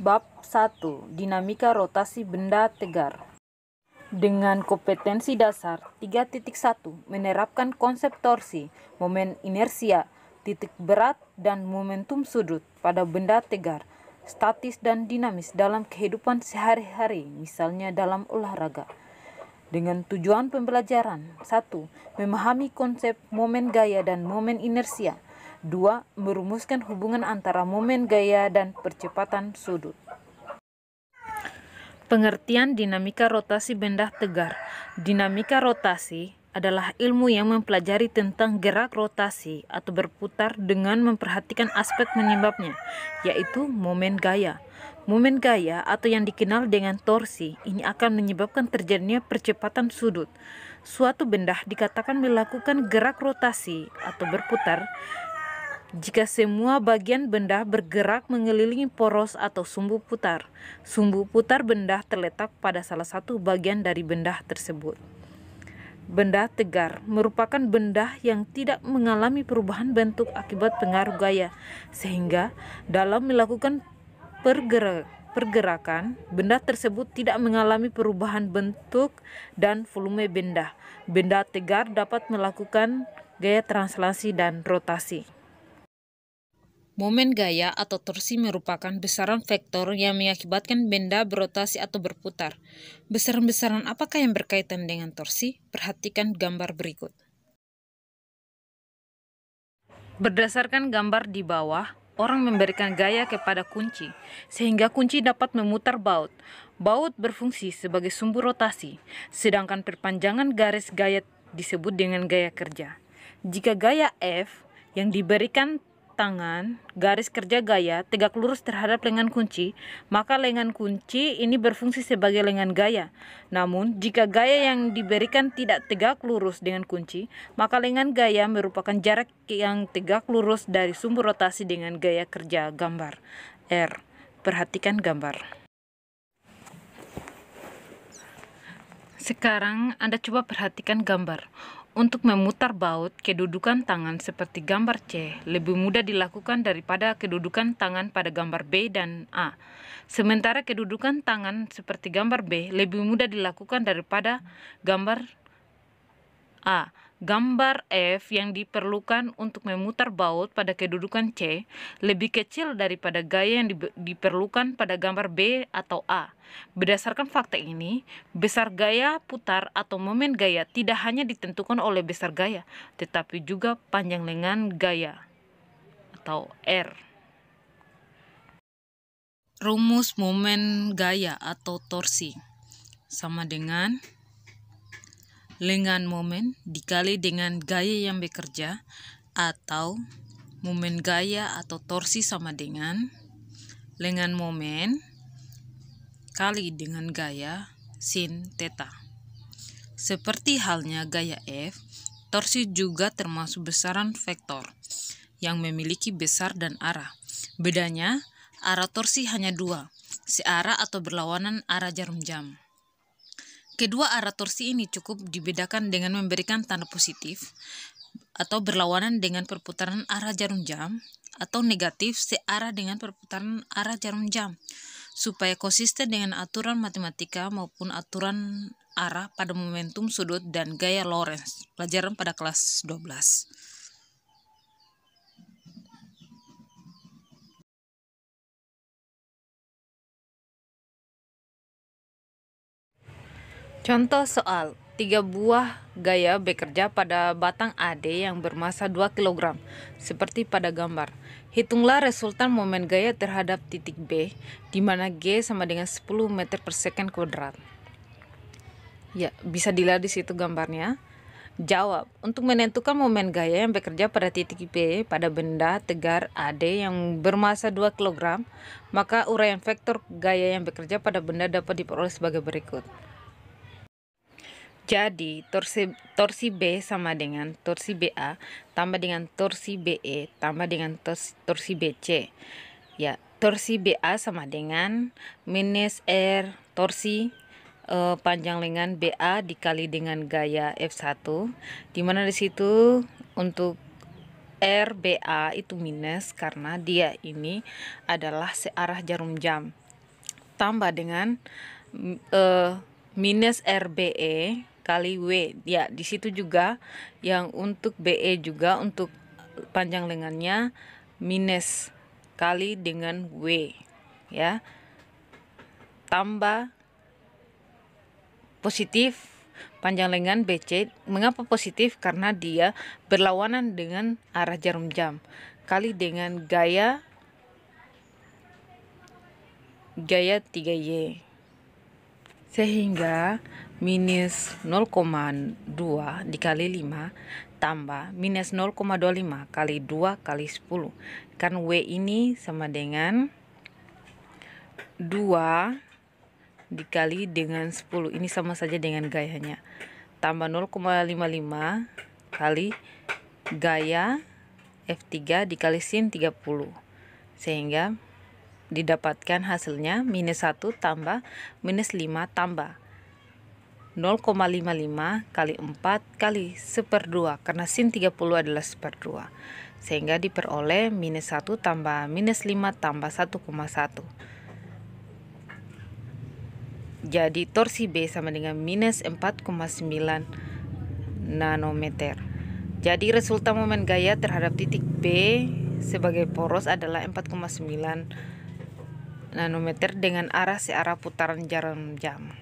Bab 1. Dinamika rotasi benda tegar. Dengan kompetensi dasar 3.1 menerapkan konsep torsi, momen inersia, titik berat, dan momentum sudut pada benda tegar, statis dan dinamis dalam kehidupan sehari-hari, misalnya dalam olahraga. Dengan tujuan pembelajaran: 1. Memahami konsep momen gaya dan momen inersia. 2. Merumuskan hubungan antara momen gaya dan percepatan sudut. Pengertian dinamika rotasi benda tegar. Dinamika rotasi adalah ilmu yang mempelajari tentang gerak rotasi atau berputar dengan memperhatikan aspek penyebabnya, yaitu momen gaya. Momen gaya atau yang dikenal dengan torsi ini akan menyebabkan terjadinya percepatan sudut. Suatu benda dikatakan melakukan gerak rotasi atau berputar jika semua bagian benda bergerak mengelilingi poros atau sumbu putar. Sumbu putar benda terletak pada salah satu bagian dari benda tersebut. Benda tegar merupakan benda yang tidak mengalami perubahan bentuk akibat pengaruh gaya, sehingga dalam melakukan pergerakan, benda tersebut tidak mengalami perubahan bentuk dan volume benda. Benda tegar dapat melakukan gaya translasi dan rotasi. Momen gaya atau torsi merupakan besaran vektor yang mengakibatkan benda berotasi atau berputar. Besaran-besaran apakah yang berkaitan dengan torsi? Perhatikan gambar berikut. Berdasarkan gambar di bawah, orang memberikan gaya kepada kunci, sehingga kunci dapat memutar baut. Baut berfungsi sebagai sumbu rotasi, sedangkan perpanjangan garis gaya disebut dengan gaya kerja. Jika gaya F yang diberikan tangan, garis kerja gaya, tegak lurus terhadap lengan kunci, maka lengan kunci ini berfungsi sebagai lengan gaya. Namun, jika gaya yang diberikan tidak tegak lurus dengan kunci, maka lengan gaya merupakan jarak yang tegak lurus dari sumbu rotasi dengan gaya kerja gambar R. Perhatikan gambar. Sekarang Anda coba perhatikan gambar. Untuk memutar baut, kedudukan tangan seperti gambar C lebih mudah dilakukan daripada kedudukan tangan pada gambar B dan A. Sementara kedudukan tangan seperti gambar B lebih mudah dilakukan daripada gambar A. Gambar F yang diperlukan untuk memutar baut pada kedudukan C lebih kecil daripada gaya yang diperlukan pada gambar B atau A. Berdasarkan fakta ini, besar gaya putar atau momen gaya tidak hanya ditentukan oleh besar gaya, tetapi juga panjang lengan gaya atau R. Rumus momen gaya atau torsi sama dengan lengan momen dikali dengan gaya yang bekerja, atau momen gaya atau torsi sama dengan lengan momen kali dengan gaya sin theta. Seperti halnya gaya F, torsi juga termasuk besaran vektor yang memiliki besar dan arah. Bedanya, arah torsi hanya dua, searah atau berlawanan arah jarum jam. Kedua arah torsi ini cukup dibedakan dengan memberikan tanda positif atau berlawanan dengan perputaran arah jarum jam, atau negatif searah dengan perputaran arah jarum jam, supaya konsisten dengan aturan matematika maupun aturan arah pada momentum sudut dan gaya Lorentz, pelajaran pada kelas 12. Contoh soal, 3 buah gaya bekerja pada batang AD yang bermassa 2 kg, seperti pada gambar. Hitunglah resultan momen gaya terhadap titik B, di mana G sama dengan 10 meter per second kuadrat. Ya, bisa dilihat di situ gambarnya. Jawab, untuk menentukan momen gaya yang bekerja pada titik B pada benda tegar AD yang bermassa 2 kg, maka uraian vektor gaya yang bekerja pada benda dapat diperoleh sebagai berikut. Jadi, torsi B sama dengan torsi BA tambah dengan torsi BE tambah dengan torsi BC. Ya, torsi BA sama dengan minus R torsi panjang lengan BA dikali dengan gaya F1, di mana di situ untuk RBA itu minus karena dia ini adalah searah jarum jam. tambah dengan minus RBE kali W. Ya, di situ juga yang untuk BE juga untuk panjang lengannya minus kali dengan W, ya. Tambah positif panjang lengan BC. Mengapa positif? Karena dia berlawanan dengan arah jarum jam, kali dengan gaya 3Y, sehingga minus 0,2 dikali 5 tambah minus 0,25 kali 2 kali 10. Kan W ini sama dengan 2 dikali dengan 10, ini sama saja dengan gayanya, tambah 0,55 kali gaya F3 dikali sin 30, sehingga didapatkan hasilnya minus 1 tambah minus 5 tambah 0,55 kali 4 kali 1/2, karena sin 30 adalah 1/2, sehingga diperoleh minus 1 tambah minus 5 tambah 1,1. Jadi torsi B sama dengan minus 4,9 nanometer. Jadi resultan momen gaya terhadap titik B sebagai poros adalah 4,9 nanometer dengan arah searah putaran jarum jam.